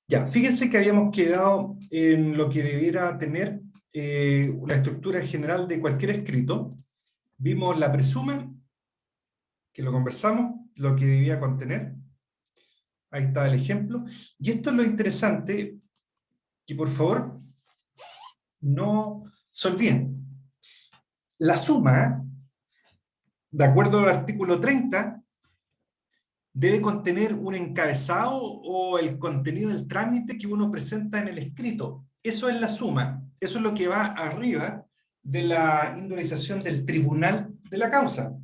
Ya, fíjense que habíamos quedado en lo que debiera tener la estructura general de cualquier escrito. Vimos la presuma, que lo conversamos, lo que debía contener. Ahí está el ejemplo. Y esto es lo interesante, que por favor no se olviden. La suma, de acuerdo al artículo 30, debe contener un encabezado o el contenido del trámite que uno presenta en el escrito. Eso es la suma. Eso es lo que va arriba de la indemnización del tribunal de la causa.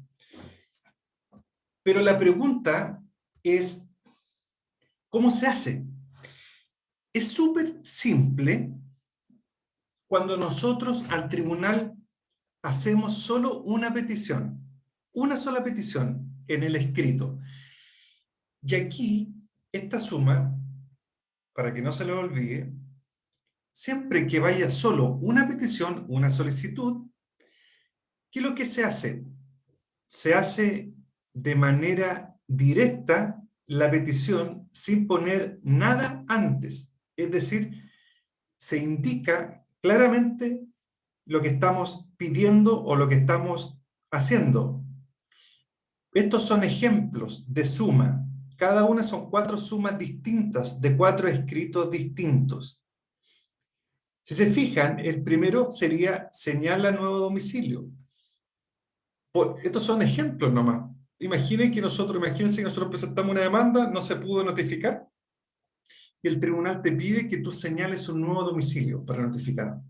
Pero la pregunta es, ¿cómo se hace? Es súper simple cuando nosotros al tribunal hacemos solo una sola petición en el escrito. Y aquí, esta suma, para que no se lo olvide, siempre que vaya solo una petición, una solicitud, ¿qué es lo que se hace? Se hace de manera directa la petición sin poner nada antes. Es decir, se indica claramente lo que estamos pidiendo o lo que estamos haciendo. Estos son ejemplos de suma. Cada una son 4 sumas distintas de 4 escritos distintos. Si se fijan, el primero sería señala nuevo domicilio. Estos son ejemplos nomás. Imagínense que nosotros presentamos una demanda, no se pudo notificar, y el tribunal te pide que tú señales un nuevo domicilio para notificar.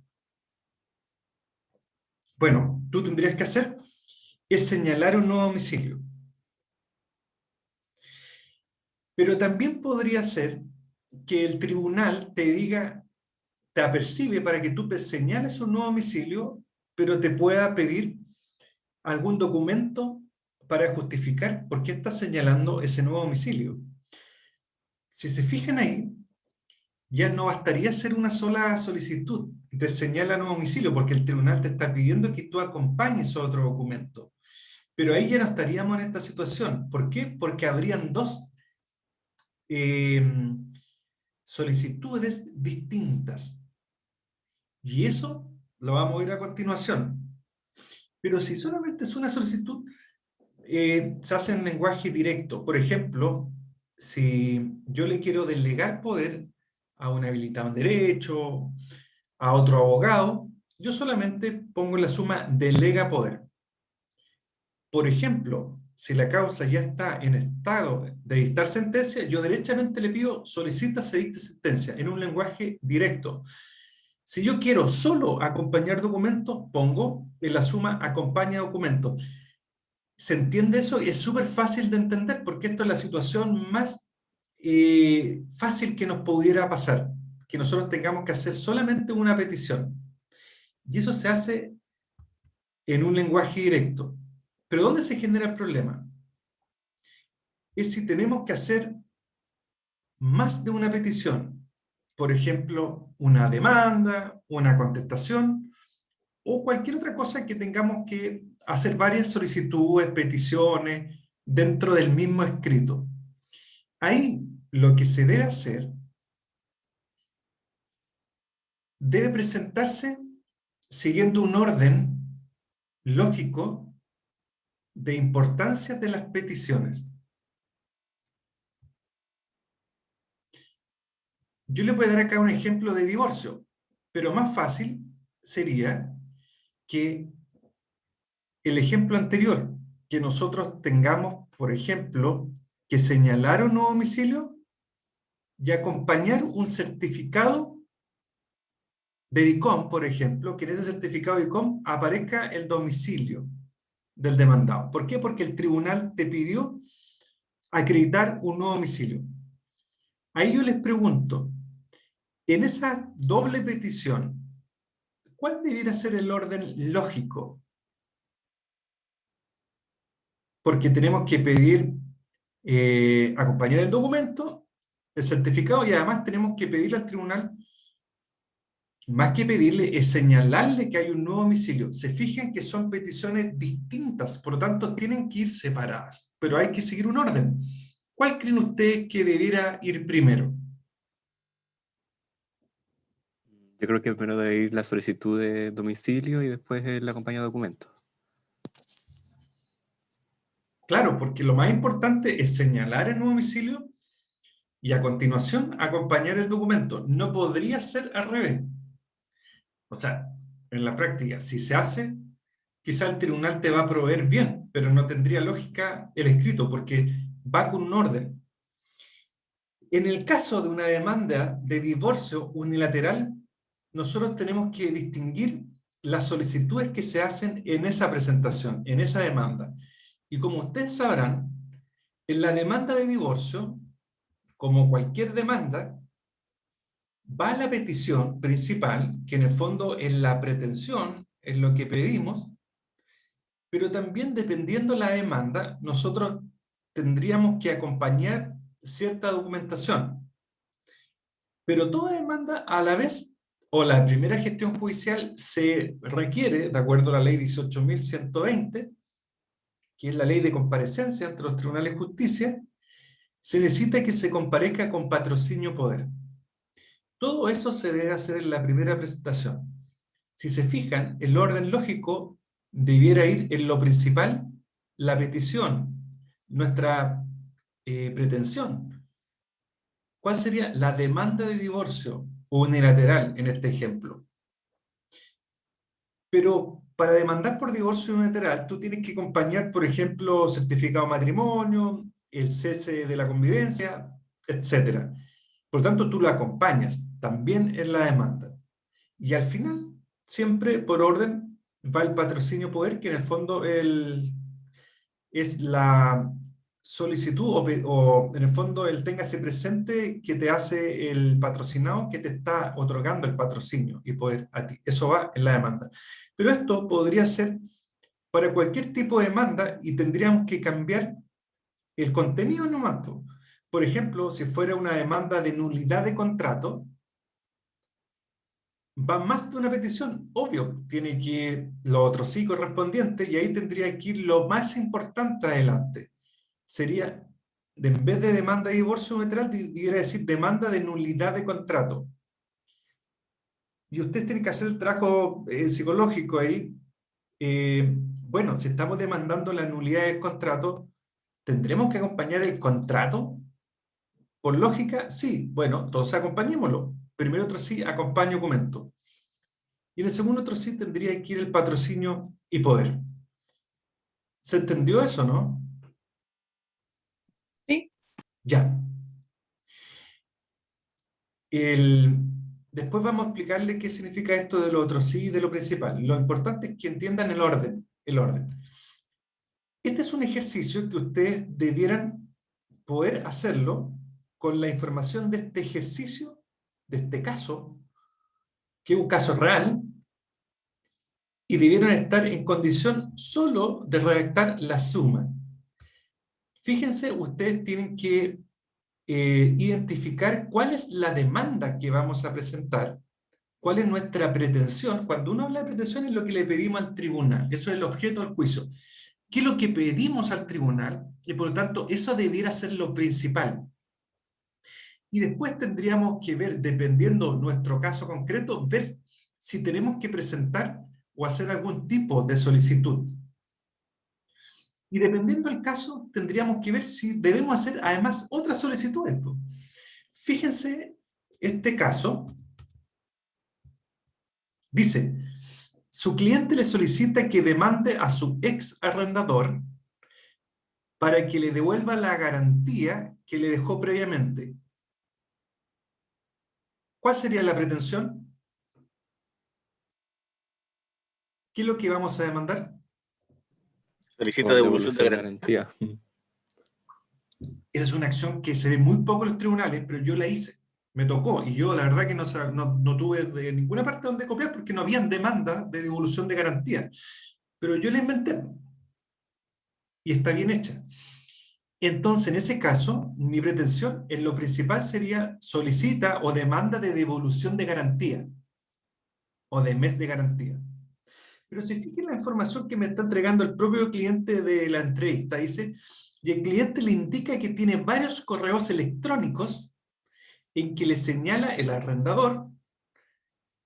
Bueno, tú tendrías que hacer es señalar un nuevo domicilio. Pero también podría ser que el tribunal te diga, te apercibe para que tú señales un nuevo domicilio, pero te pueda pedir algún documento para justificar por qué estás señalando ese nuevo domicilio. Si se fijan ahí, ya no bastaría hacer una sola solicitud de señala nuevo domicilio, porque el tribunal te está pidiendo que tú acompañes otro documento. Pero ahí ya no estaríamos en esta situación. ¿Por qué? Porque habrían dos eh, solicitudes distintas. Y eso lo vamos a ver a continuación. Pero si solamente es una solicitud, se hace en lenguaje directo. Por ejemplo, si yo le quiero delegar poder a un habilitado en derecho, a otro abogado, yo solamente pongo la suma delega poder. Por ejemplo, si la causa ya está en estado de dictar sentencia, yo derechamente le pido solicita se dicte sentencia en un lenguaje directo. Si yo quiero solo acompañar documentos, pongo en la suma acompaña documentos. ¿Se entiende eso? Y es súper fácil de entender porque esto es la situación más fácil que nos pudiera pasar, que nosotros tengamos que hacer solamente una petición. Y eso se hace en un lenguaje directo. Pero ¿dónde se genera el problema? Es si tenemos que hacer más de una petición. Por ejemplo, una demanda, una contestación o cualquier otra cosa que tengamos que hacer varias solicitudes, peticiones dentro del mismo escrito. Ahí lo que se debe hacer debe presentarse siguiendo un orden lógico de importancia de las peticiones. Yo les voy a dar acá un ejemplo de divorcio, pero más fácil sería que el ejemplo anterior, que nosotros tengamos, por ejemplo, que señalar un nuevo domicilio y acompañar un certificado de DICOM, por ejemplo, que en ese certificado de DICOM aparezca el domicilio del demandado. ¿Por qué? Porque el tribunal te pidió acreditar un nuevo domicilio. Ahí yo les pregunto, en esa doble petición, ¿cuál debiera ser el orden lógico? Porque tenemos que pedir acompañar el documento, el certificado, y además tenemos que pedirle al tribunal, más que pedirle, es señalarle que hay un nuevo domicilio. Se fijan que son peticiones distintas, por lo tanto tienen que ir separadas, pero hay que seguir un orden. ¿Cuál creen ustedes que debiera ir primero? Yo creo que primero debe ir la solicitud de domicilio y después el acompañado de documentos. Claro, porque lo más importante es señalar el nuevo domicilio y a continuación acompañar el documento. No podría ser al revés. O sea, en la práctica, si se hace, quizá el tribunal te va a proveer bien, pero no tendría lógica el escrito porque va con un orden. En el caso de una demanda de divorcio unilateral, nosotros tenemos que distinguir las solicitudes que se hacen en esa presentación, en esa demanda. Y como ustedes sabrán, en la demanda de divorcio, como cualquier demanda, va la petición principal, que en el fondo es la pretensión, es lo que pedimos, pero también dependiendo la demanda, nosotros tendríamos que acompañar cierta documentación. Pero toda demanda a la vez, o la primera gestión judicial, se requiere, de acuerdo a la ley 18.120, que es la ley de comparecencia ante los tribunales de justicia, se necesita que se comparezca con patrocinio poder. Todo eso se debe hacer en la primera presentación. Si se fijan, el orden lógico debiera ir en lo principal, la petición, nuestra pretensión. ¿Cuál sería la demanda de divorcio unilateral en este ejemplo? Pero para demandar por divorcio unilateral, tú tienes que acompañar, por ejemplo, certificado de matrimonio, el cese de la convivencia, etcétera. Por lo tanto, tú lo acompañas también en la demanda. Y al final, siempre por orden, va el patrocinio poder, que en el fondo es la solicitud o en el fondo el téngase presente que te hace el patrocinado que te está otorgando el patrocinio y poder a ti. Eso va en la demanda. Pero esto podría ser para cualquier tipo de demanda y tendríamos que cambiar el contenido nomás. Por ejemplo, si fuera una demanda de nulidad de contrato, va más de una petición, obvio, tiene que ir lo otro sí correspondiente y ahí tendría que ir lo más importante adelante. Sería, en vez de demanda de divorcio unilateral, debería decir demanda de nulidad de contrato. Y usted tiene que hacer el trabajo psicológico ahí. Bueno, si estamos demandando la nulidad del contrato, ¿tendremos que acompañar el contrato? Por lógica, sí. Bueno, entonces acompañémoslo. Primero otro sí, acompaño documento. Y en el segundo otro sí tendría que ir el patrocinio y poder. ¿Se entendió eso, no? Sí. Ya. Después vamos a explicarle qué significa esto de lo otro sí y de lo principal. Lo importante es que entiendan el orden. El orden. Este es un ejercicio que ustedes debieran poder hacerlo con la información de este ejercicio, de este caso, que es un caso real, y debieron estar en condición solo de redactar la suma. Fíjense, ustedes tienen que identificar cuál es la demanda que vamos a presentar, cuál es nuestra pretensión. Cuando uno habla de pretensión es lo que le pedimos al tribunal, eso es el objeto del juicio. ¿Qué es lo que pedimos al tribunal? Y por lo tanto, eso debiera ser lo principal. Y después tendríamos que ver, dependiendo nuestro caso concreto, ver si tenemos que presentar o hacer algún tipo de solicitud. Y dependiendo del caso, tendríamos que ver si debemos hacer además otras solicitudes. Fíjense, este caso dice, su cliente le solicita que demande a su ex arrendador para que le devuelva la garantía que le dejó previamente. ¿Cuál sería la pretensión? ¿Qué es lo que vamos a demandar? Solicita devolución de garantía. Esa es una acción que se ve muy poco en los tribunales, pero yo la hice. Me tocó, y yo la verdad que no tuve de ninguna parte donde copiar porque no habían demandas de devolución de garantía. Pero yo la inventé. Y está bien hecha. Entonces, en ese caso, mi pretensión en lo principal sería solicita o demanda de devolución de garantía o de mes de garantía. Pero si fijen la información que me está entregando el propio cliente de la entrevista, dice, y el cliente le indica que tiene varios correos electrónicos en que le señala el arrendador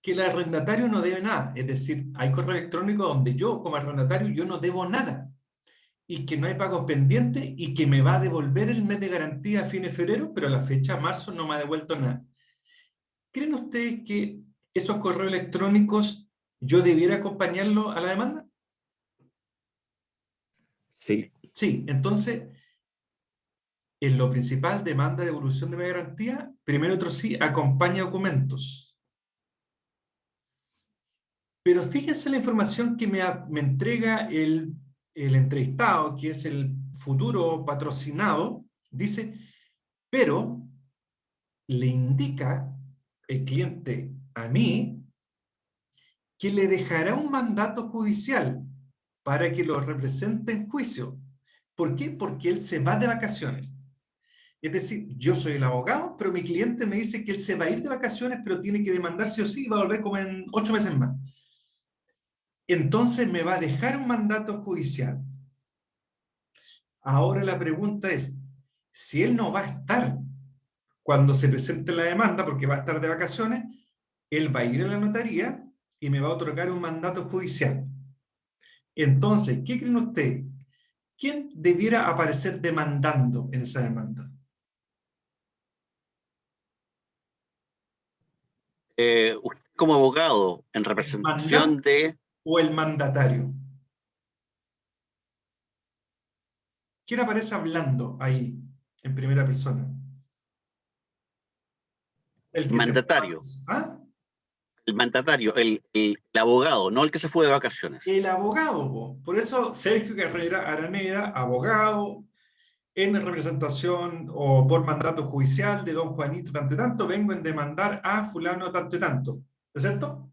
que el arrendatario no debe nada. Es decir, hay correo electrónico donde yo, como arrendatario, yo no debo nada. Y que no hay pagos pendientes y que me va a devolver el mes de garantía a fin de febrero, pero a la fecha marzo no me ha devuelto nada. ¿Creen ustedes que esos correos electrónicos yo debiera acompañarlo a la demanda? Sí. Sí, entonces, en lo principal, demanda de devolución de media garantía, primero otro sí, acompaña documentos. Pero fíjense la información que me entrega el entrevistado, que es el futuro patrocinado, dice, pero le indica el cliente a mí que le dejará un mandato judicial para que lo represente en juicio. ¿Por qué? Porque él se va de vacaciones. Es decir, yo soy el abogado, pero mi cliente me dice que él se va a ir de vacaciones, pero tiene que demandar sí o sí y va a volver como en 8 meses más. Entonces me va a dejar un mandato judicial. Ahora la pregunta es, si él no va a estar cuando se presente la demanda, porque va a estar de vacaciones, él va a ir a la notaría y me va a otorgar un mandato judicial. Entonces, ¿qué creen ustedes? ¿Quién debiera aparecer demandando en esa demanda? Usted como abogado, en ¿El representación mandante de... o el mandatario? ¿Quién aparece hablando ahí en primera persona? El El que se fue de mandatario, vacaciones. ¿Ah? el mandatario, el abogado, no el que se fue de vacaciones. El abogado, po. Por eso Sergio Carrera Araneda, abogado, en representación o por mandato judicial de don Juanito tanto y tanto, vengo en demandar a fulano tanto y tanto. ¿No es cierto?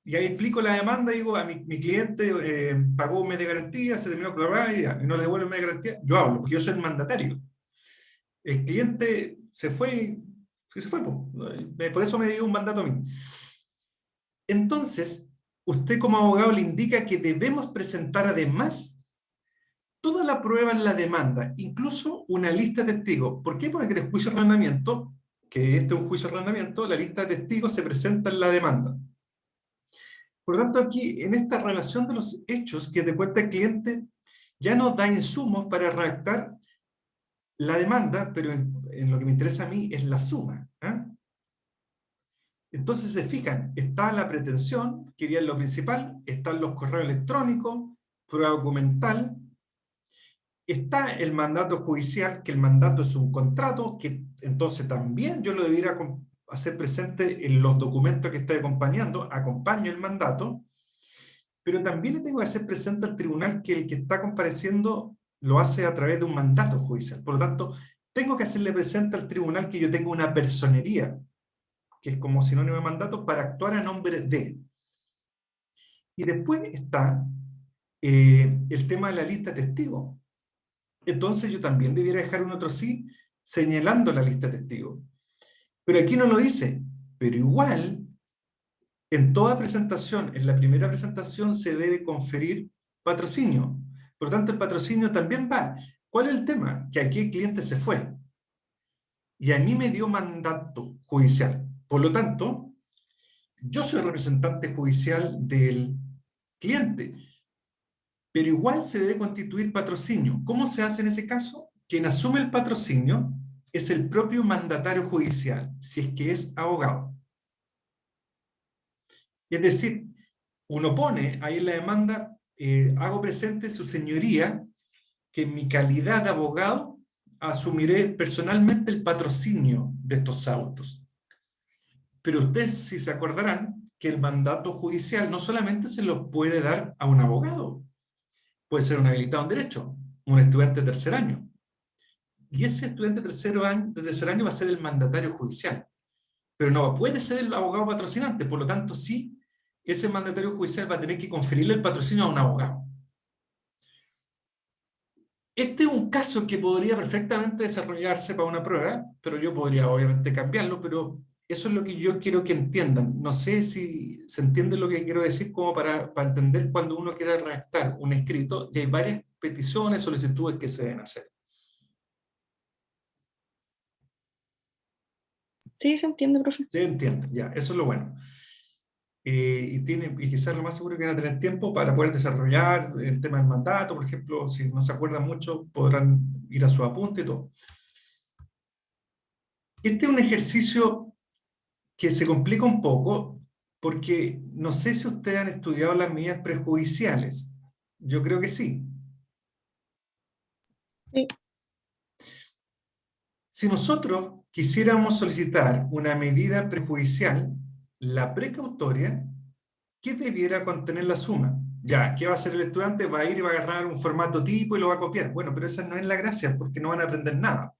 Y ahí explico la demanda y digo, a mi cliente pagó un mes de garantía, se terminó con la y no le devuelve el mes de garantía. Yo hablo, porque yo soy el mandatario. El cliente se fue, sí se fue, po. Por eso me dio un mandato a mí. Entonces, usted como abogado le indica que debemos presentar además toda la prueba en la demanda, incluso una lista de testigos. ¿Por qué? Porque en el juicio de arrendamiento, que este es un juicio de arrendamiento, la lista de testigos se presenta en la demanda. Por lo tanto, aquí, en esta relación de los hechos que te cuenta el cliente, ya nos da insumos para redactar la demanda, pero en lo que me interesa a mí es la suma. ¿Eh? Entonces, se fijan, está la pretensión, que iría en lo principal, están los correos electrónicos, prueba documental, está el mandato judicial, que el mandato es un contrato, que entonces también yo lo debiera hacer presente en los documentos que estoy acompañando, acompaño el mandato, pero también le tengo que hacer presente al tribunal que el que está compareciendo lo hace a través de un mandato judicial. Por lo tanto, tengo que hacerle presente al tribunal que yo tengo una personería, que es como sinónimo de mandato, para actuar a nombre de. Y después está el tema de la lista de testigos. Entonces yo también debiera dejar un otro sí señalando la lista de testigos. Pero aquí no lo dice. Pero igual, en toda presentación, en la primera presentación se debe conferir patrocinio. Por lo tanto, el patrocinio también va. ¿Cuál es el tema? Que aquí el cliente se fue. Y a mí me dio mandato judicial. Por lo tanto, yo soy representante judicial del cliente. Pero igual se debe constituir patrocinio. ¿Cómo se hace en ese caso? Quien asume el patrocinio es el propio mandatario judicial, si es que es abogado. Es decir, uno pone ahí en la demanda, hago presente su señoría, que en mi calidad de abogado asumiré personalmente el patrocinio de estos autos. Pero ustedes, si se acordarán, que el mandato judicial no solamente se lo puede dar a un abogado, puede ser un habilitado en derecho, un estudiante de tercer año. Y ese estudiante de tercer año va a ser el mandatario judicial. Pero no puede ser el abogado patrocinante, por lo tanto, sí, ese mandatario judicial va a tener que conferirle el patrocinio a un abogado. Este es un caso que podría perfectamente desarrollarse para una prueba, pero yo podría obviamente cambiarlo, pero eso es lo que yo quiero que entiendan. No sé si se entiende lo que quiero decir como para entender cuando uno quiere redactar un escrito y hay varias peticiones, solicitudes que se deben hacer. Sí, se entiende, profe. Se entiende, ya, eso es lo bueno. y quizás lo más seguro que van a tener tiempo para poder desarrollar el tema del mandato, por ejemplo, si no se acuerdan mucho, podrán ir a su apunte y todo. Este es un ejercicio que se complica un poco, porque no sé si ustedes han estudiado las medidas prejudiciales. Yo creo que sí. Sí. Si nosotros quisiéramos solicitar una medida prejudicial, la precautoria, ¿qué debiera contener la suma? Ya, ¿qué va a hacer el estudiante? Va a ir y va a agarrar un formato tipo y lo va a copiar. Bueno, pero esa no es la gracia, porque no van a aprender nada.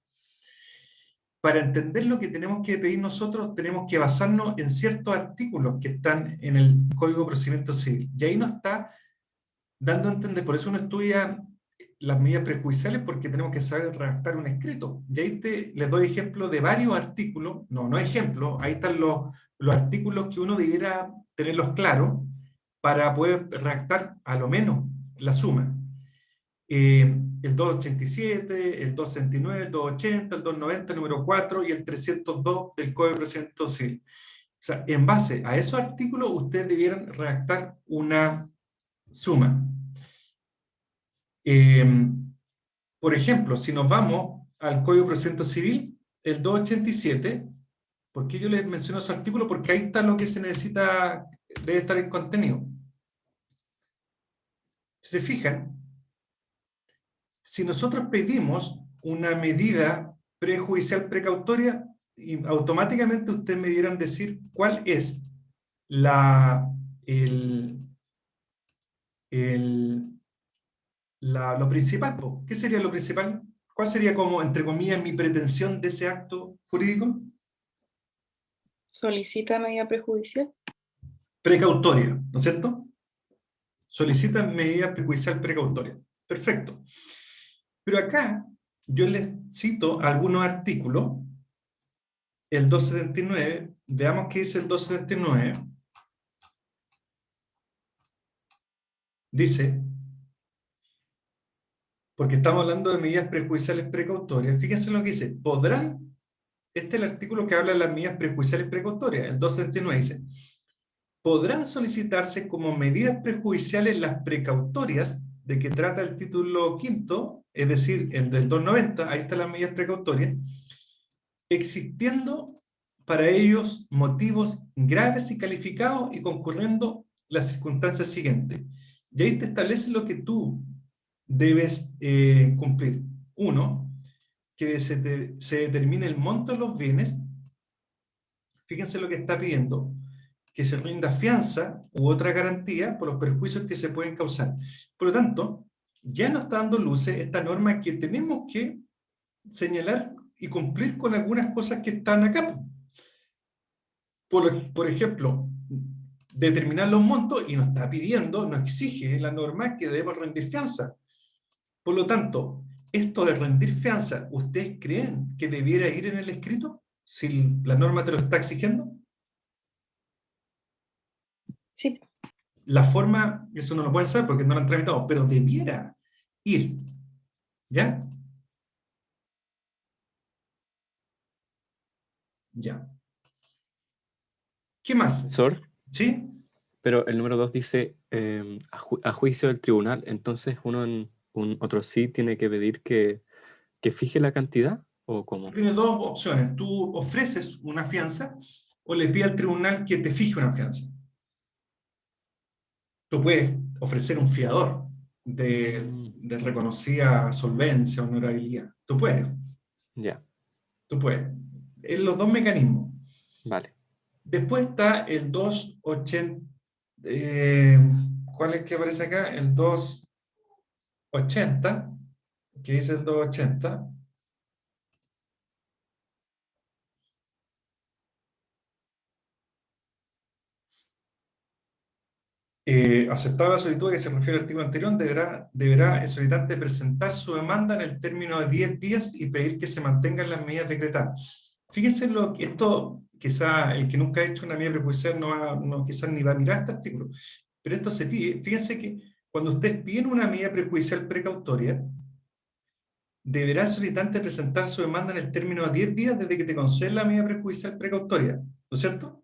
Para entender lo que tenemos que pedir nosotros, tenemos que basarnos en ciertos artículos que están en el Código de Procedimiento Civil. Y ahí nos está dando a entender, por eso uno estudia las medidas prejudiciales, porque tenemos que saber redactar un escrito. Y ahí les doy ejemplo de varios artículos, no ejemplos, ahí están los artículos que uno debiera tenerlos claros para poder redactar a lo menos la suma. El 287, el 269, el 280, el 290, el número 4 y el 302 del Código de Procedimiento Civil. O sea, en base a esos artículos, ustedes debieran redactar una suma. Por ejemplo, si nos vamos al Código de Procedimiento Civil, el 287, ¿por qué yo les menciono ese artículo? Porque ahí está lo que se necesita, debe estar en contenido. Si se fijan, si nosotros pedimos una medida prejudicial precautoria, y automáticamente ustedes me dieran decir cuál es lo principal. ¿Qué sería lo principal? ¿Cuál sería como, entre comillas, mi pretensión de ese acto jurídico? Solicita medida prejudicial. Precautoria, ¿no es cierto? Solicita medida prejudicial precautoria. Perfecto. Pero acá yo les cito algunos artículos. El 279, veamos qué dice el 279. Dice, porque estamos hablando de medidas prejudiciales precautorias, fíjense lo que dice, podrán, este es el artículo que habla de las medidas prejudiciales precautorias, el 279 dice, podrán solicitarse como medidas prejudiciales las precautorias de que trata el título quinto, es decir, el del 290, ahí están las medidas precautorias, existiendo para ellos motivos graves y calificados y concurriendo las circunstancias siguientes. Y ahí te establece lo que tú debes cumplir. Uno, que se determine el monto de los bienes. Fíjense lo que está pidiendo, que se rinda fianza u otra garantía por los perjuicios que se pueden causar. Por lo tanto, ya nos está dando luces esta norma que tenemos que señalar y cumplir con algunas cosas que están acá. Por ejemplo, determinar los montos, y nos está pidiendo, nos exige la norma que debemos rendir fianza. Por lo tanto, esto de rendir fianza, ¿ustedes creen que debiera ir en el escrito? Si la norma te lo está exigiendo. Sí. La forma, eso no lo pueden saber porque no lo han tramitado, pero debiera ir. ¿Ya? Ya. ¿Qué más? Sor, ¿Sí? pero el número 2 dice a juicio del tribunal, entonces uno en otro sí tiene que pedir que fije la cantidad, ¿o cómo? Tienes dos opciones. Tú ofreces una fianza o le pides al tribunal que te fije una fianza. Tú puedes ofrecer un fiador de reconocida solvencia, honorabilidad. Tú puedes. Ya, Tú puedes. En los dos mecanismos. vale. Después está el 280. ¿Cuál es que aparece acá? El 280. ¿Qué dice el 280? Aceptada la solicitud que se refiere al artículo anterior, deberá el solicitante presentar su demanda en el término de 10 días y pedir que se mantengan las medidas decretadas. Fíjense esto, quizá el que nunca ha hecho una medida prejudicial quizás ni va a mirar este artículo, pero esto se pide. Fíjense que cuando ustedes piden una medida prejudicial precautoria, deberá el solicitante presentar su demanda en el término de 10 días desde que te concede la medida prejudicial precautoria, ¿no es cierto?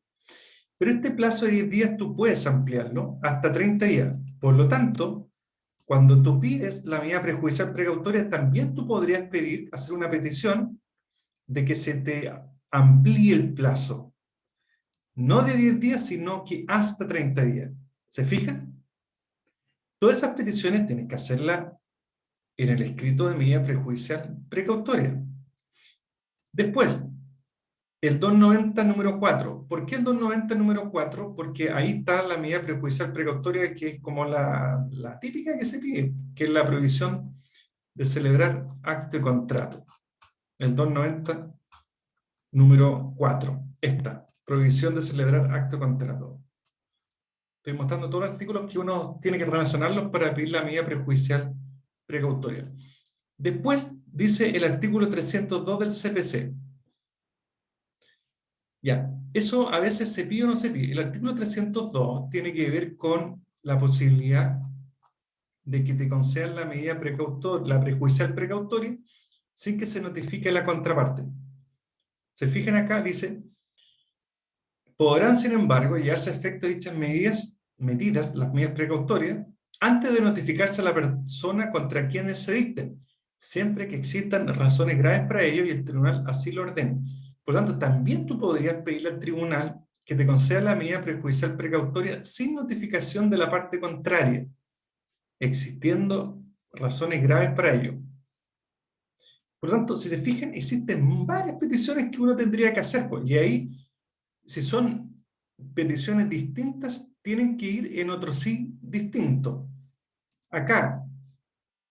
Pero este plazo de 10 días tú puedes ampliarlo hasta 30 días. Por lo tanto, cuando tú pides la medida prejudicial precautoria, también tú podrías pedir, hacer una petición de que se te amplíe el plazo. No de 10 días, sino que hasta 30 días. ¿Se fijan? Todas esas peticiones tienes que hacerlas en el escrito de medida prejudicial precautoria. Después, el 290 número 4. ¿Por qué el 290 número 4? Porque ahí está la medida prejudicial precautoria, que es como la típica que se pide, que es la prohibición de celebrar acto de contrato. El 290 número 4. Esta, prohibición de celebrar acto de contrato. Estoy mostrando todos los artículos que uno tiene que relacionarlos para pedir la medida prejudicial precautoria. Después dice el artículo 302 del CPC. Ya, eso a veces se pide o no se pide. El artículo 302 tiene que ver con la posibilidad de que te concedan la medida la prejudicial precautoria sin que se notifique la contraparte. Se fijan acá, dice, podrán, sin embargo, llevarse a efecto dichas medidas, las medidas precautorias, antes de notificarse a la persona contra quienes se dicten, siempre que existan razones graves para ello y el tribunal así lo ordene. Por lo tanto, también tú podrías pedirle al tribunal que te conceda la medida prejudicial precautoria sin notificación de la parte contraria, existiendo razones graves para ello. Por lo tanto, si se fijan, existen varias peticiones que uno tendría que hacer, pues, y ahí, si son peticiones distintas, tienen que ir en otro sí distinto. Acá,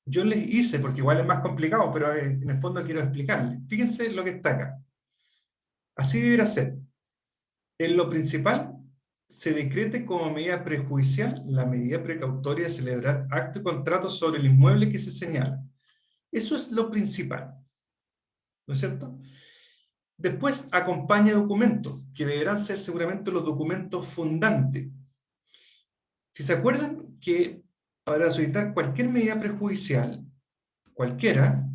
yo les hice, porque igual es más complicado, pero en el fondo quiero explicarles. Fíjense lo que está acá. Así debería ser. En lo principal, se decrete como medida prejudicial la medida precautoria de celebrar acto y contrato sobre el inmueble que se señala. Eso es lo principal. ¿No es cierto? Después acompaña documentos, que deberán ser seguramente los documentos fundantes. Si se acuerdan que para solicitar cualquier medida prejudicial, cualquiera,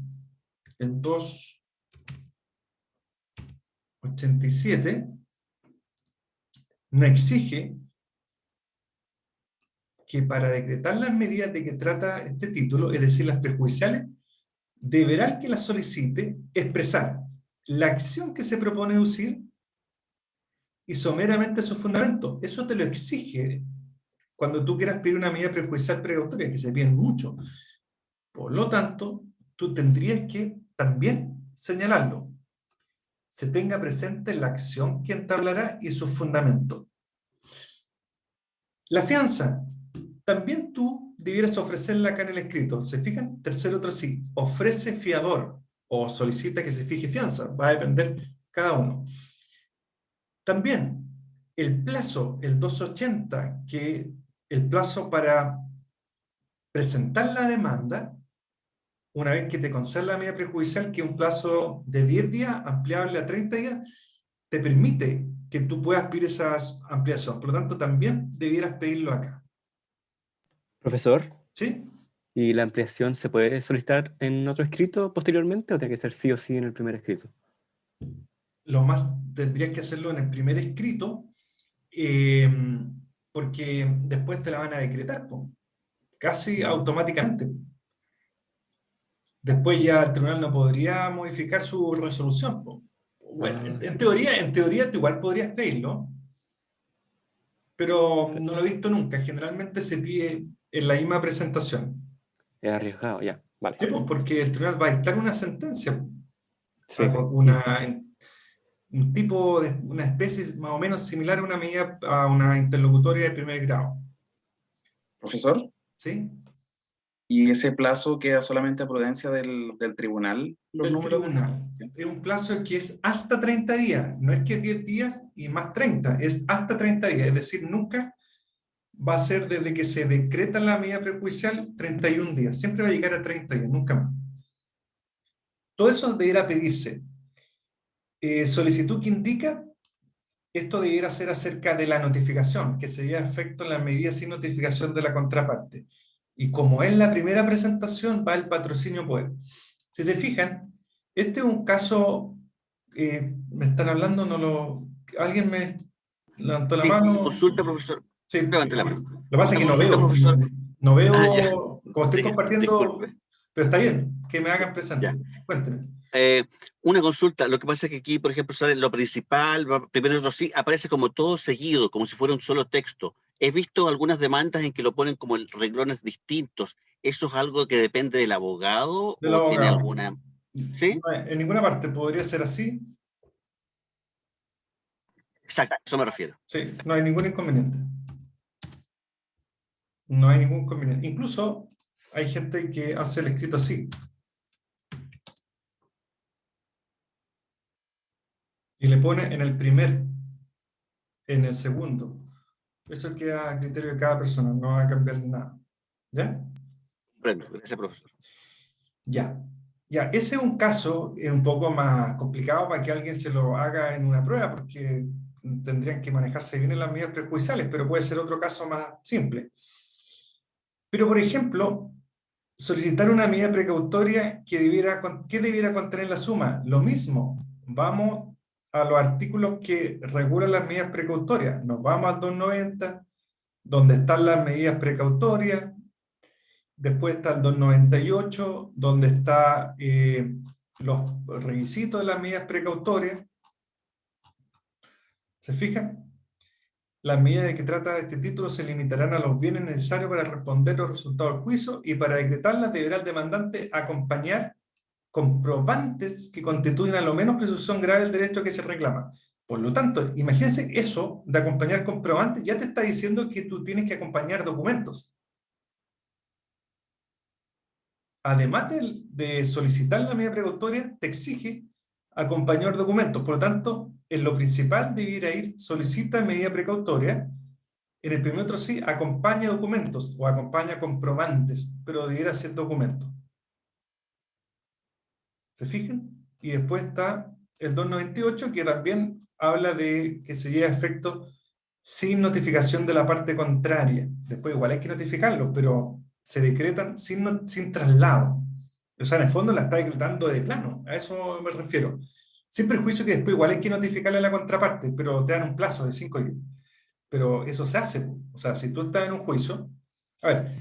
el 287, no exige que para decretar las medidas de que trata este título, es decir, las prejudiciales, deberá el que las solicite expresar la acción que se propone deducir y someramente sus fundamentos. Eso te lo exige cuando tú quieras pedir una medida prejudicial precautoria, que se piden mucho. Por lo tanto, tú tendrías que también señalarlo. Se tenga presente la acción que entablará y sus fundamentos. La fianza, también tú debieras ofrecerla acá en el escrito. ¿Se fijan? Tercero otro sí. Ofrece fiador o solicita que se fije fianza. Va a depender cada uno. También el plazo, el 280, que el plazo para presentar la demanda, una vez que te conceda la medida prejudicial, que es un plazo de 10 días, ampliable a 30 días, te permite que tú puedas pedir esa ampliación. Por lo tanto, también debieras pedirlo acá. Profesor, ¿Sí? ¿y la ampliación se puede solicitar en otro escrito posteriormente o tiene que ser sí o sí en el primer escrito? Lo más tendrías que hacerlo en el primer escrito, porque después te la van a decretar, po, casi automáticamente. Después ya el tribunal no podría modificar su resolución, po. Bueno, en teoría tú igual podrías pedirlo, pero no lo he visto nunca. Generalmente se pide en la misma presentación. Es arriesgado, ya, vale. Sí, po, porque el tribunal va a dictar una sentencia, Sí, sí. un tipo de una especie más o menos similar a una medida, a una interlocutoria de primer grado. Profesor, ¿Sí? ¿y ese plazo queda solamente a prudencia del tribunal? Los Del números tribunal. Es un plazo que es hasta 30 días. No es que 10 días y más 30, es hasta 30 días. Es decir, nunca va a ser desde que se decreta la medida prejudicial 31 días. Siempre va a llegar a 30 días, nunca más. Todo eso deberá pedirse. Solicitud que indica, esto debiera ser acerca de la notificación, que se lleva a efecto en la medida sin notificación de la contraparte. Y como es la primera presentación, va el patrocinio poder. Si se fijan, este es un caso, me están hablando, alguien me Levantó la Sí, mano. consulta, profesor. Sí. Levante la mano. Lo que pasa es que no Consulta, veo. profesor. No veo, Ah, ya. como estoy compartiendo, Disculpe. pero está bien, que me hagan presente. Ya. Cuénteme. Una consulta, lo que pasa es que aquí, por ejemplo, sale lo principal, primero otro sí, aparece como todo seguido, como si fuera un solo texto. He visto algunas demandas en que lo ponen como en renglones distintos. ¿Eso es algo que depende del abogado Del o tiene abogado. alguna...? ¿Sí? No, en ninguna parte podría ser así. Exacto, a eso me refiero. Sí, no hay ningún inconveniente. No hay ningún inconveniente. Incluso hay gente que hace el escrito así. Y le pone en el primer, en el segundo. Eso queda a criterio de cada persona, no va a cambiar nada. ¿Ya? Comprendo, gracias, profesor. Ya. Ya, ese es un caso un poco más complicado para que alguien se lo haga en una prueba, porque tendrían que manejarse bien en las medidas prejuiciales, pero puede ser otro caso más simple. Pero, por ejemplo, solicitar una medida precautoria que debiera contener la suma. Lo mismo, vamos a los artículos que regulan las medidas precautorias. Nos vamos al 290, donde están las medidas precautorias. Después está el 298, donde están los requisitos de las medidas precautorias. ¿Se fijan? Las medidas de que trata este título se limitarán a los bienes necesarios para responder los resultados del juicio y para decretarlas deberá el demandante acompañar comprobantes que constituyen a lo menos presunción grave del derecho que se reclama. Por lo tanto, imagínense eso de acompañar comprobantes, ya te está diciendo que tú tienes que acompañar documentos. Además de solicitar la medida precautoria, te exige acompañar documentos. Por lo tanto, en lo principal debiera ir, solicita medida precautoria. En el primer otro sí, acompaña documentos o acompaña comprobantes, pero debiera ser documentos. ¿Se fijan? Y después está el 298, que también habla de que se lleva a efecto sin notificación de la parte contraria. Después igual hay que notificarlo, pero se decretan sin traslado. O sea, en el fondo la está decretando de plano, a eso me refiero. Sin perjuicio que después igual hay que notificarle a la contraparte, pero te dan un plazo de 5 días. Pero eso se hace. O sea, si tú estás en un juicio... A ver,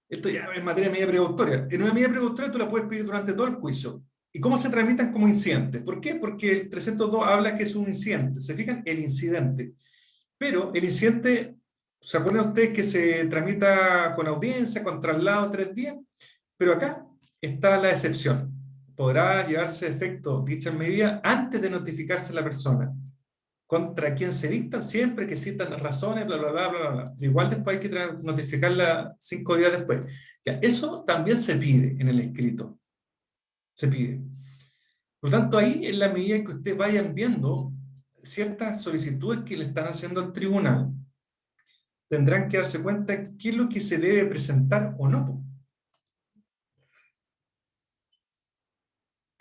esto ya es materia de medida precautoria. En una medida precautoria tú la puedes pedir durante todo el juicio. ¿Y cómo se tramitan como incidentes? ¿Por qué? Porque el 302 habla que es un incidente. ¿Se fijan? El incidente. Pero el incidente, ¿se acuerdan ustedes que se tramita con audiencia, con traslado 3 días? Pero acá está la excepción. Podrá llevarse a efecto dicha medida antes de notificarse a la persona. Contra quien se dictan siempre que citan las razones, bla, bla, bla, bla, bla. Pero igual después hay que notificarla 5 días después. Ya, eso también se pide en el escrito. Se pide. Por lo tanto, ahí en la medida que ustedes vayan viendo ciertas solicitudes que le están haciendo al tribunal, tendrán que darse cuenta qué es lo que se debe presentar o no.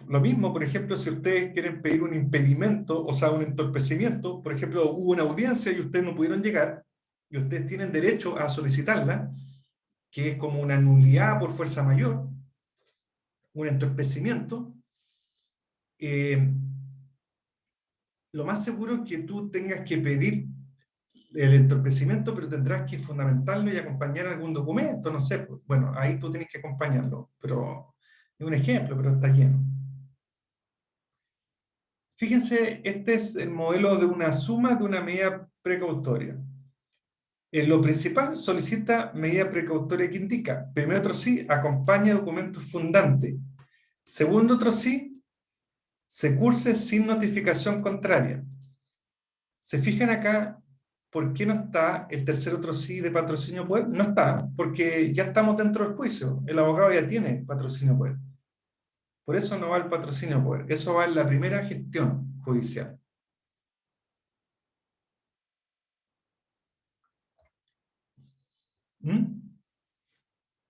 Lo mismo, por ejemplo, si ustedes quieren pedir un impedimento, o sea, un entorpecimiento, por ejemplo, hubo una audiencia y ustedes no pudieron llegar, y ustedes tienen derecho a solicitarla, que es como una nulidad por fuerza mayor, un entorpecimiento. Lo más seguro es que tú tengas que pedir el entorpecimiento, pero tendrás que fundamentarlo y acompañar algún documento, no sé. Pues, bueno, ahí tú tienes que acompañarlo, pero es un ejemplo, pero está lleno. Fíjense, este es el modelo de una suma de una medida precautoria. En lo principal, solicita medida precautoria que indica. Primero otro sí, acompaña documentos fundantes. Segundo otro sí, se curse sin notificación contraria. ¿Se fijan acá por qué no está el tercer otro sí de patrocinio poder? No está, porque ya estamos dentro del juicio. El abogado ya tiene patrocinio poder. Por eso no va el patrocinio poder. Eso va en la primera gestión judicial.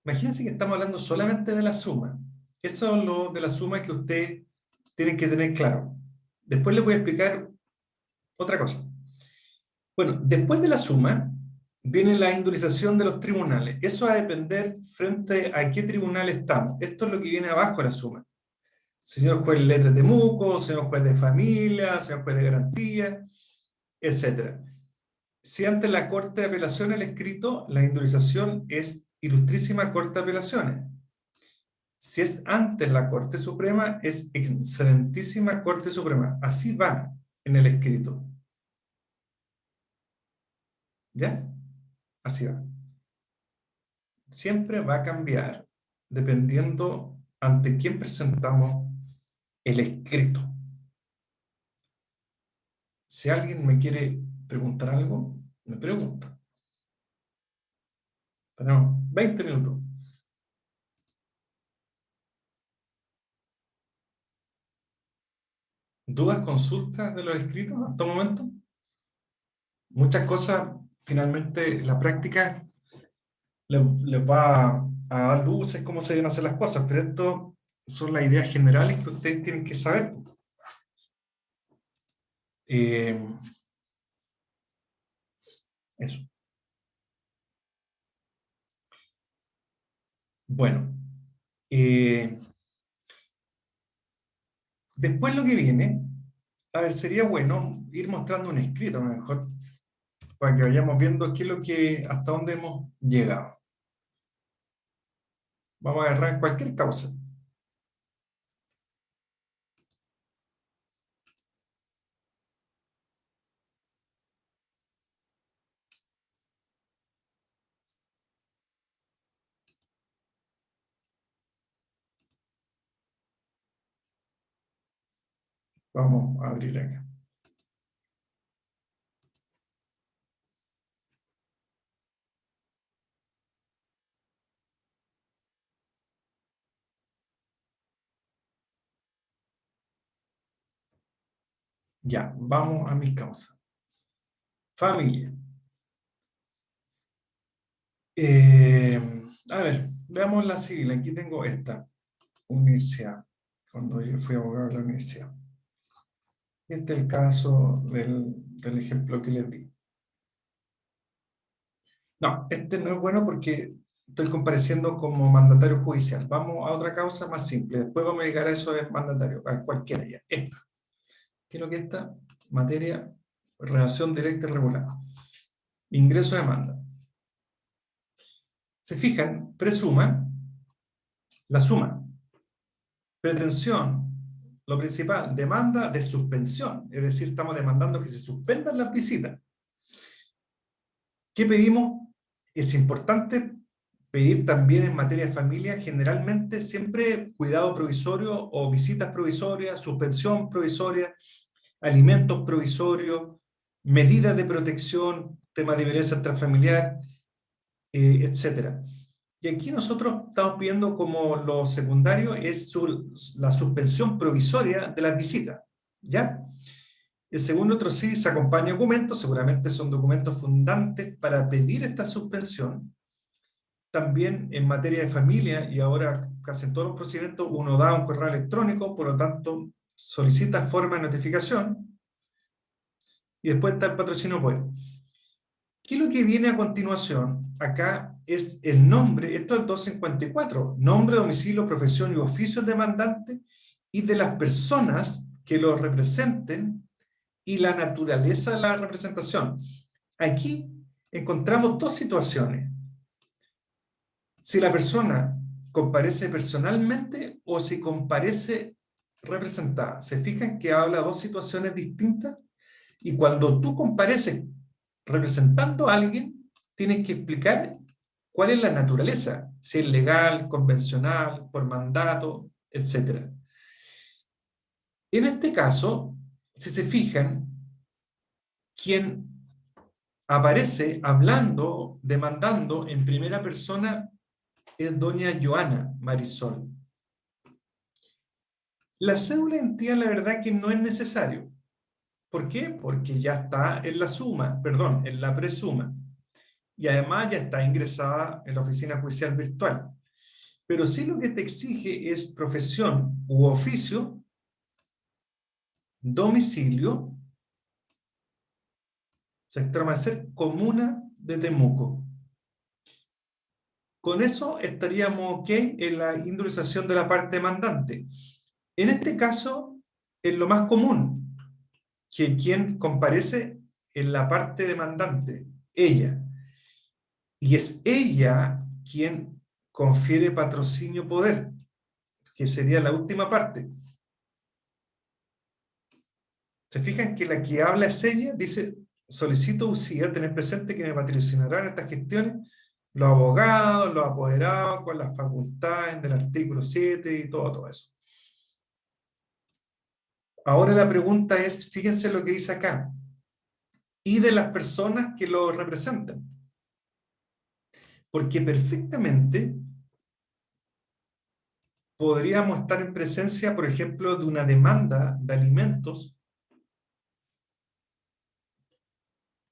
Imagínense que estamos hablando solamente de la suma. Eso es lo de la suma que ustedes tienen que tener claro. Después les voy a explicar otra cosa. Bueno, después de la suma, viene la indultación de los tribunales. Eso va a depender frente a qué tribunal estamos. Esto es lo que viene abajo de la suma. Señor juez de letras de Temuco, señor juez de familia, señor juez de garantía, etc. Si ante la Corte de Apelaciones el escrito, la indemnización es Ilustrísima Corte de Apelaciones. Si es ante la Corte Suprema, es Excelentísima Corte Suprema. Así va en el escrito. ¿Ya? Así va. Siempre va a cambiar dependiendo ante quién presentamos el escrito. Si alguien me quiere preguntar algo, me pregunta. Tenemos 20 minutos. ¿Dudas, consultas de los escritos hasta el momento? Muchas cosas, finalmente, la práctica les va a dar luces cómo se deben hacer las cosas, pero esto son las ideas generales que ustedes tienen que saber. Eso. Bueno. Después lo que viene, a ver, sería bueno ir mostrando un escrito, a lo mejor, para que vayamos viendo qué es lo que, hasta dónde hemos llegado. Vamos a agarrar cualquier causa. Vamos a abrir acá. Ya, vamos a mi causa. Familia. A ver, veamos la civil. Aquí tengo esta. Universidad. Cuando yo fui abogado de la universidad. Este es el caso del ejemplo que les di. No, este no es bueno porque estoy compareciendo como mandatario judicial. Vamos a otra causa más simple. Después vamos a llegar a eso de mandatario, a cualquiera ya. Esta. ¿Qué es lo que esta? Materia, relación directa y regular. Ingreso de demanda. Se fijan, presuma la suma. Pretensión, lo principal, demanda de suspensión. Es decir, estamos demandando que se suspendan las visitas. ¿Qué pedimos? Es importante pedir también en materia de familia, generalmente siempre cuidado provisorio o visitas provisorias, suspensión provisoria, alimentos provisorios, medidas de protección, tema de violencia intrafamiliar, etc. Y aquí nosotros estamos pidiendo como lo secundario es la suspensión provisoria de las visitas, ¿ya? El segundo otro sí se acompaña documentos, seguramente son documentos fundantes para pedir esta suspensión. También en materia de familia, y ahora casi en todos los procedimientos uno da un correo electrónico, por lo tanto solicita forma de notificación, y después está el patrocinio pueblo. ¿Qué es lo que viene a continuación? Acá es el nombre, esto es el 254, nombre, domicilio, profesión y oficio demandante, y de las personas que lo representen, y la naturaleza de la representación. Aquí encontramos dos situaciones. Si la persona comparece personalmente o si comparece representada. ¿Se fijan que habla de dos situaciones distintas? Y cuando tú compareces representando a alguien, tienes que explicar cuál es la naturaleza, si es legal, convencional, por mandato, etc. En este caso, si se fijan, quien aparece hablando, demandando en primera persona es doña Joana Marisol. La cédula de identidad, la verdad que no es necesario. ¿Por qué? Porque ya está en la suma, perdón, en la presuma. Y además ya está ingresada en la oficina judicial virtual. Pero sí lo que te exige es profesión u oficio, domicilio, sector Macer, comuna de Temuco. Con eso estaríamos ok en la individualización de la parte demandante. En este caso, es lo más común que quien comparece en la parte demandante, ella. Y es ella quien confiere patrocinio poder, que sería la última parte. ¿Se fijan que la que habla es ella? Dice, solicito UCIA tener presente que me patrocinarán estas gestiones los abogados, los apoderados, con las facultades del artículo 7 y todo eso. Ahora la pregunta es, fíjense lo que dice acá, y de las personas que lo representan. Porque perfectamente podríamos estar en presencia, por ejemplo, de una demanda de alimentos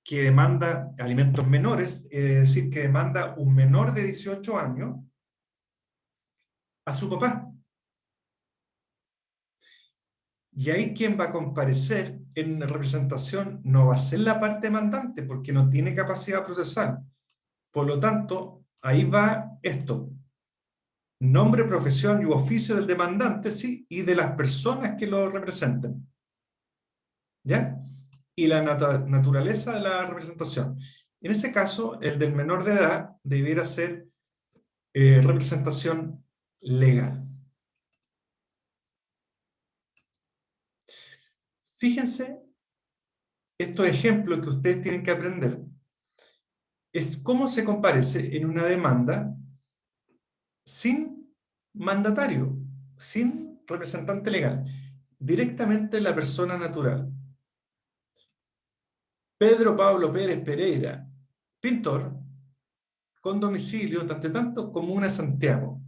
que demanda alimentos menores, es decir, que demanda un menor de 18 años a su papá. Y ahí quien va a comparecer en representación no va a ser la parte demandante porque no tiene capacidad procesal. Por lo tanto, ahí va esto. Nombre, profesión y oficio del demandante, sí, y de las personas que lo representan. ¿Ya? Y la naturaleza de la representación. En ese caso, el del menor de edad debiera ser representación legal. Fíjense, estos ejemplos que ustedes tienen que aprender es cómo se comparece en una demanda sin mandatario, sin representante legal, directamente la persona natural. Pedro Pablo Pérez Pereira, pintor, con domicilio, tanto Comuna Santiago.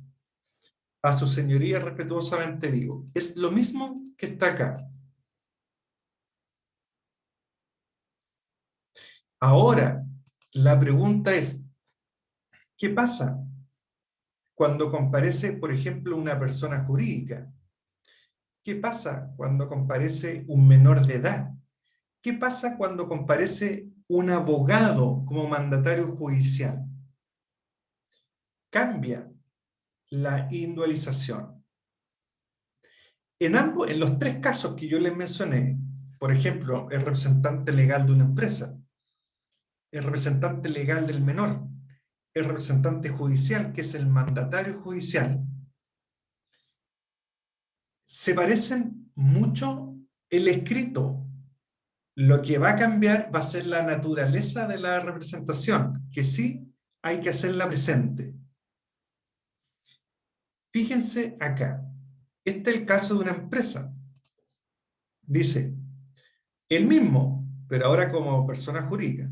A su señoría respetuosamente digo, es lo mismo que está acá. Ahora, la pregunta es, ¿qué pasa cuando comparece, por ejemplo, una persona jurídica? ¿Qué pasa cuando comparece un menor de edad? ¿Qué pasa cuando comparece un abogado como mandatario judicial? Cambia la individualización. En los tres casos que yo les mencioné, por ejemplo, el representante legal de una empresa, el representante legal del menor, el representante judicial, que es el mandatario judicial, se parecen mucho el escrito. Lo que va a cambiar va a ser la naturaleza de la representación, que sí hay que hacerla presente. Fíjense acá. Este es el caso de una empresa. Dice, el mismo, pero ahora como persona jurídica.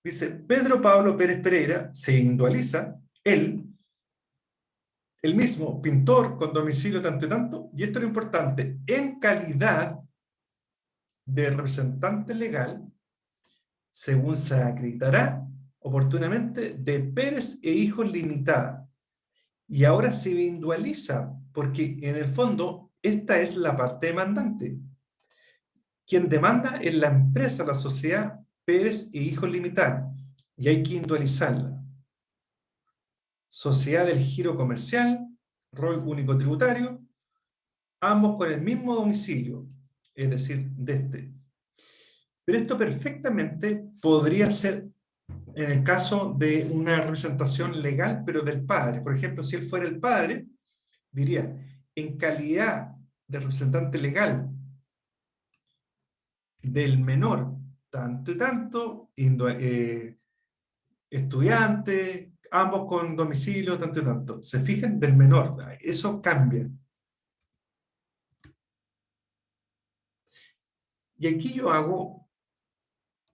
Dice, Pedro Pablo Pérez Pereira se individualiza, él, el mismo, pintor con domicilio tanto y tanto, y esto es lo importante, en calidad de representante legal, según se acreditará oportunamente, de Pérez e Hijos Limitada. Y ahora se individualiza, porque en el fondo esta es la parte demandante. Quien demanda es la empresa, la sociedad Pérez e Hijos Limitada, y hay que individualizarla. Sociedad del giro comercial, rol único tributario, ambos con el mismo domicilio, es decir, de este. Pero esto perfectamente podría ser en el caso de una representación legal, pero del padre. Por ejemplo, si él fuera el padre, diría, en calidad de representante legal del menor, tanto y tanto, estudiante, ambos con domicilio, tanto y tanto. ¿Se fijan? Del menor. Eso cambia. Y aquí yo hago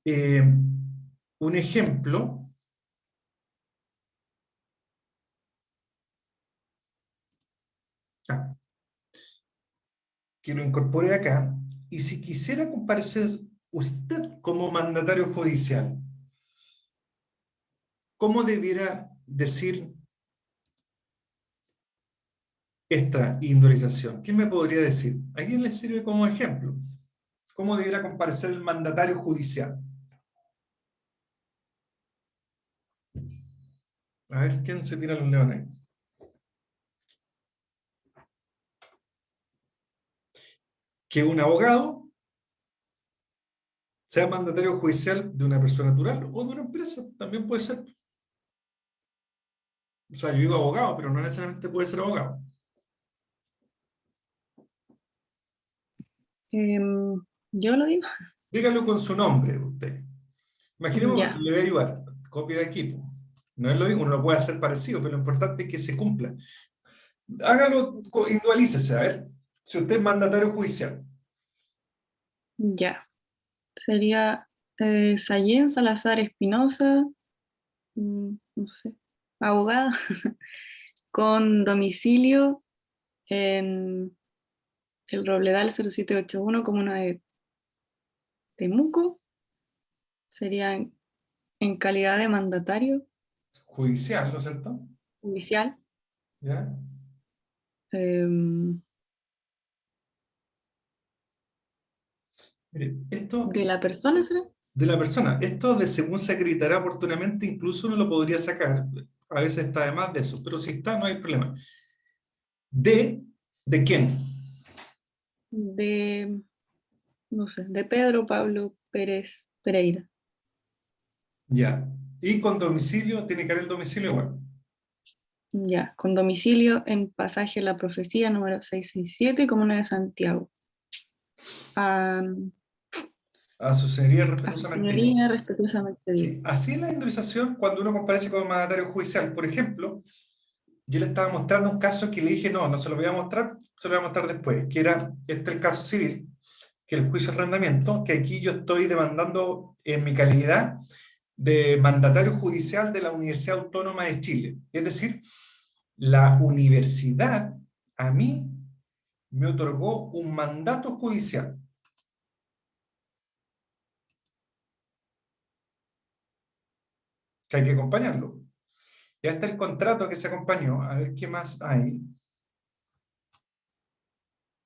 un ejemplo que lo incorpore acá, y si quisiera comparecer usted como mandatario judicial, ¿cómo debiera decir esta individualización? ¿Quién me podría decir? ¿A quién le sirve como ejemplo? ¿Cómo debiera comparecer el mandatario judicial? A ver, ¿quién se tira los leones? Que un abogado sea mandatario judicial de una persona natural o de una empresa, también puede ser. O sea, yo digo abogado, pero no necesariamente puede ser abogado. Yo lo digo. Dígalo con su nombre, usted. Imaginemos, Ya, le voy a ayudar, copia de equipo. No es lo mismo, uno lo puede hacer parecido, pero lo importante es que se cumpla. Hágalo, individualícese, a ver. Si usted es mandatario judicial, ya. Sería Sayén Salazar Espinosa, no sé, abogada, con domicilio en el Robledal 0781, comuna de Temuco. Sería en calidad de mandatario judicial, ¿no es cierto? judicial. ¿Ya? em, Mire, esto de la persona, ¿será? de la persona, esto de según se acreditará oportunamente, incluso uno lo podría sacar. A veces está de más de eso, pero si está, no hay problema. ¿De quién? De, no sé, de Pedro Pablo Pérez Pereira. Ya. Y con domicilio, tiene que haber el domicilio igual. Ya, con domicilio en Pasaje La Profecía, número 667, comuna de Santiago. A, A su señoría a su respetuosamente digo. señoría, respetuosamente digo. Sí, así es la indemnización cuando uno comparece con el mandatario judicial. Por ejemplo, yo le estaba mostrando un caso que le dije, no, no se lo voy a mostrar, se lo voy a mostrar después, que era el caso civil, que el juicio de arrendamiento, que aquí yo estoy demandando en mi calidad de mandatario judicial de la Universidad Autónoma de Chile. Es decir, la universidad a mí me otorgó un mandato judicial. Que hay que acompañarlo. Ya está el contrato que se acompañó. A ver qué más hay.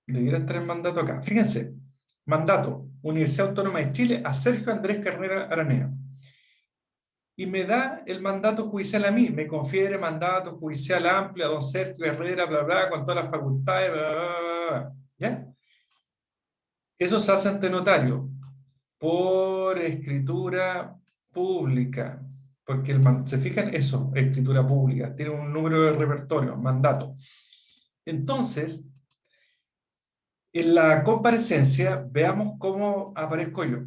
Debiera estar el mandato acá. Fíjense. Mandato. Universidad Autónoma de Chile a Sergio Andrés Carrera Aranea. Y me da el mandato judicial a mí. Me confiere mandato judicial amplio a don Sergio Herrera, bla, bla, con todas las facultades, bla, bla, bla, bla. ¿Ya? Eso se hace ante notario. Por escritura pública. Porque se fijan eso, escritura pública. Tiene un número de repertorio, mandato. Entonces, en la comparecencia, veamos cómo aparezco yo.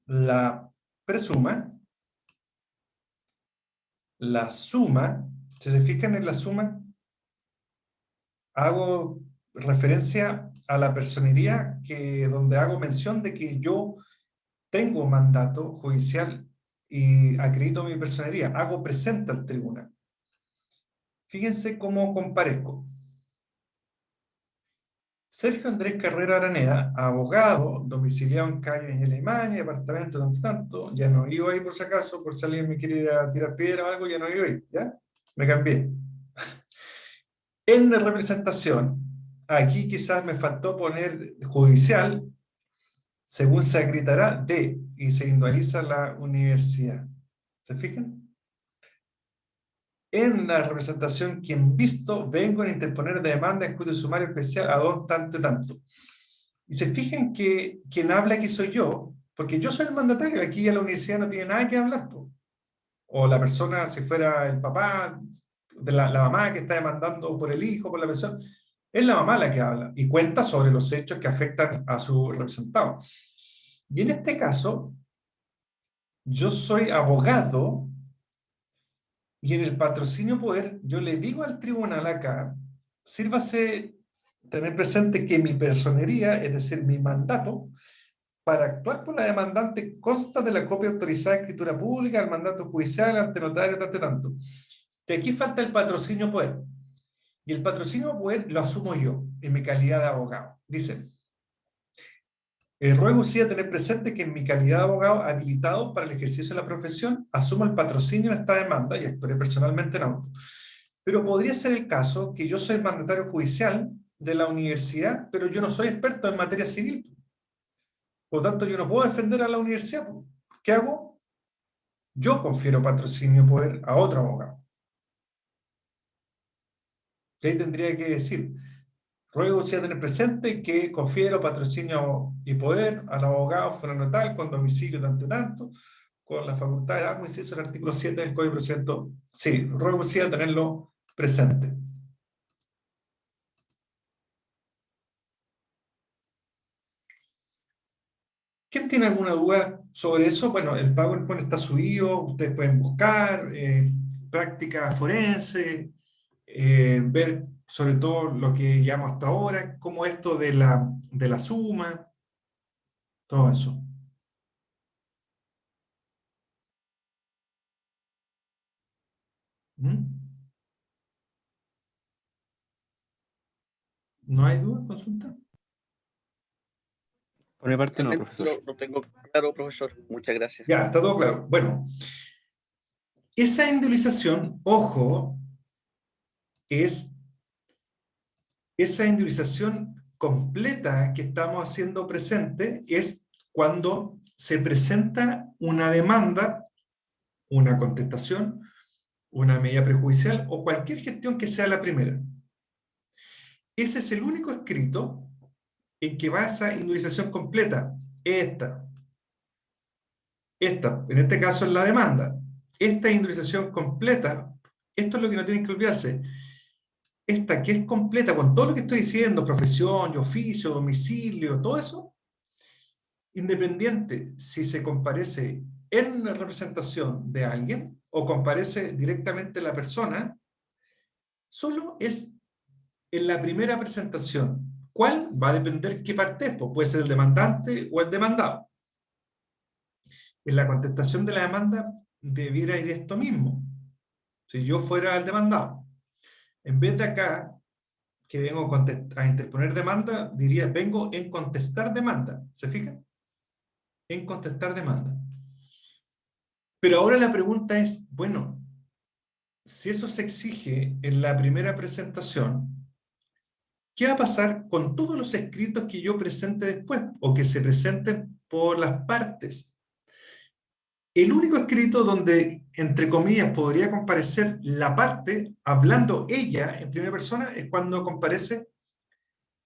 La presuma, la suma, si se fijan en la suma, hago referencia a la personería donde hago mención de que yo tengo mandato judicial y acredito mi personería, hago presente al tribunal. Fíjense cómo comparezco. Sergio Andrés Carrera Araneda, abogado, domiciliado en calle en Alemania, departamento tanto, tanto, ya no vivo ahí por si acaso, por si alguien me quiere ir a tirar piedra o algo, ya no vivo ahí, ¿ya? Me cambié. En la representación, aquí quizás me faltó poner judicial, según se acreditará de, y se individualiza la universidad. ¿Se fijan? En la representación quien visto, vengo a interponer demanda en juicio sumario especial a don tanto tanto. Y se fijan que quien habla aquí soy yo, porque yo soy el mandatario, aquí en la universidad no tiene nada que hablar, po. O la persona, si fuera el papá, de la mamá que está demandando por el hijo, por la persona, es la mamá la que habla y cuenta sobre los hechos que afectan a su representado. Y en este caso, yo soy abogado y en el patrocinio poder, yo le digo al tribunal acá, sírvase tener presente que mi personería, es decir, mi mandato, para actuar por la demandante consta de la copia autorizada de escritura pública, el mandato judicial, ante notario, tanto. De aquí falta el patrocinio poder. Y el patrocinio poder lo asumo yo, en mi calidad de abogado. Dice, ruego sí a tener presente que en mi calidad de abogado habilitado para el ejercicio de la profesión, asumo el patrocinio de esta demanda y actuaré personalmente en auto. Pero podría ser el caso que yo soy el mandatario judicial de la universidad, pero yo no soy experto en materia civil. Por lo tanto, yo no puedo defender a la universidad. ¿Qué hago? Yo confiero patrocinio poder a otro abogado. Y ahí tendría que decir, Ruego usted tener presente que confiero patrocinio y poder al abogado fulano tal con domicilio tanto, con la facultad de dar inciso el artículo 7 del Código de Procedimiento. Sí, ruego usted tenerlo presente. ¿Quién tiene alguna duda sobre eso? Bueno, el PowerPoint está subido, ustedes pueden buscar práctica forense, ver sobre todo lo que llevamos hasta ahora, como esto de la suma, todo eso. ¿Mm? ¿No hay duda? ¿Consulta? Por mi parte no, Realmente profesor. lo tengo claro, profesor. Muchas gracias. Ya, está todo claro. Bueno, esa individualización, ojo, es esa individualización completa que estamos haciendo presente es cuando se presenta una demanda, una contestación, una medida prejudicial o cualquier gestión que sea la primera. Ese es el único escrito en que va esa individualización completa. Esta, en este caso es la demanda. Esta individualización completa, esto es lo que no tienen que olvidarse. Esta que es completa con todo lo que estoy diciendo, profesión, oficio, domicilio, todo eso, independiente si se comparece en representación de alguien o comparece directamente la persona, solo es en la primera presentación. ¿Cuál? Va a depender qué parte es, pues puede ser el demandante o el demandado. En la contestación de la demanda debiera ir esto mismo. Si yo fuera el demandado, en vez de acá, que vengo a interponer demanda, diría, vengo en contestar demanda. ¿Se fijan? En contestar demanda. Pero ahora la pregunta es, bueno, si eso se exige en la primera presentación, ¿qué va a pasar con todos los escritos que yo presente después o que se presenten por las partes? El único escrito donde, entre comillas, podría comparecer la parte, hablando ella en primera persona, es cuando comparece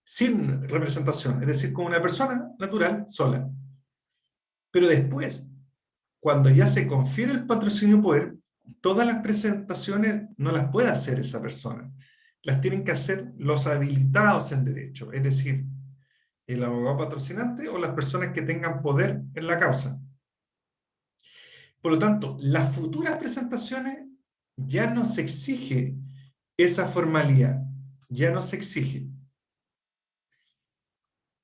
sin representación, es decir, como una persona natural sola. Pero después, cuando ya se confiere el patrocinio poder, todas las presentaciones no las puede hacer esa persona. Las tienen que hacer los habilitados en derecho, es decir, el abogado patrocinante o las personas que tengan poder en la causa. Por lo tanto, las futuras presentaciones ya no se exige esa formalidad, ya no se exige.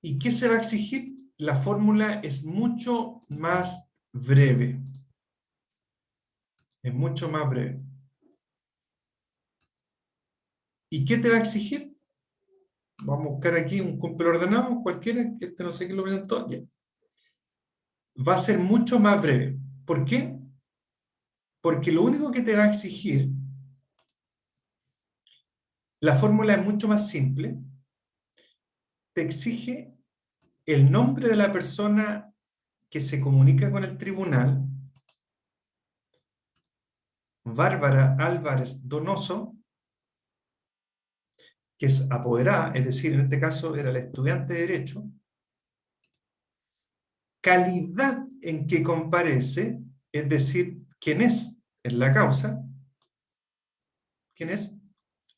¿Y qué se va a exigir? La fórmula es mucho más breve. Es mucho más breve. ¿Y qué te va a exigir? Vamos a buscar aquí un cumple ordenado, cualquiera, que este no sé quién lo presentó. Ya. Va a ser mucho más breve. ¿Por qué? Porque lo único que te va a exigir, la fórmula es mucho más simple, te exige el nombre de la persona que se comunica con el tribunal, Bárbara Álvarez Donoso, que es apoderada, es decir, en este caso era la estudiante de Derecho, calidad en que comparece, es decir, quién es en la causa, quién es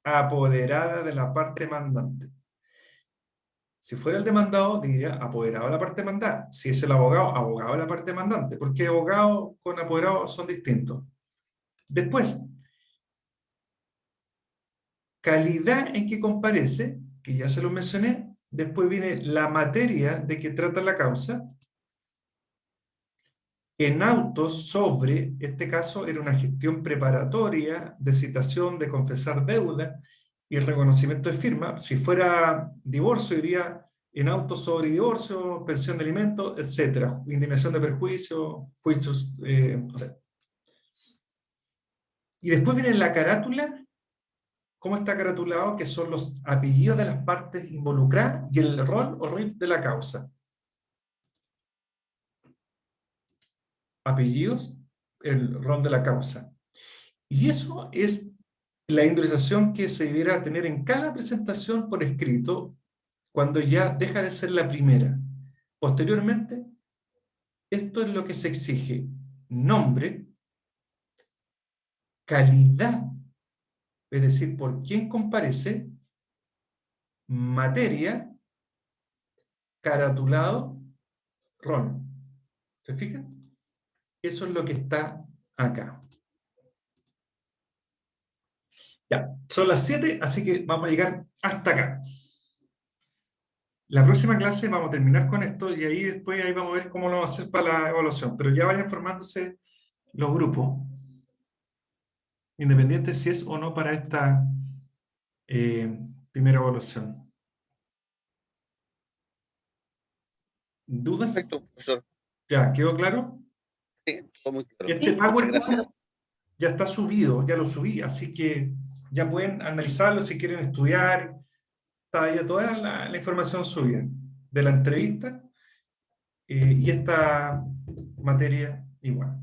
apoderada de la parte mandante. Si fuera el demandado, diría apoderado de la parte demandada. Si es el abogado, abogado de la parte demandante, porque abogado con apoderado son distintos. Después, calidad en que comparece, que ya se lo mencioné. Después viene la materia de que trata la causa. En autos sobre, este caso era una gestión preparatoria de citación de confesar deuda y reconocimiento de firma. Si fuera divorcio, diría en autos sobre divorcio, pensión de alimentos, etc. Indignación de perjuicio, juicios, no sé. Y después viene la carátula. ¿Cómo está caratulado? Que son los apellidos de las partes involucradas y el rol o RIF de la causa. Apellidos, el rol de la causa. Y eso es la individualización que se debiera tener en cada presentación por escrito cuando ya deja de ser la primera. Posteriormente, esto es lo que se exige: nombre, calidad, es decir, por quién comparece, materia, caratulado, rol. ¿Se fijan? Eso es lo que está acá. Ya, son las 7, así que vamos a llegar hasta acá. La próxima clase vamos a terminar con esto y ahí después ahí vamos a ver cómo lo vamos a hacer para la evaluación. Pero ya vayan formándose los grupos, independiente si es o no para esta primera evaluación. ¿Dudas? Perfecto, profesor. ¿Ya quedó claro? Sí, todo muy claro. Este Sí, PowerPoint gracias. ya está subido, ya lo subí, así que ya pueden analizarlo si quieren estudiar. Está ya toda la información subida de la entrevista y esta materia igual.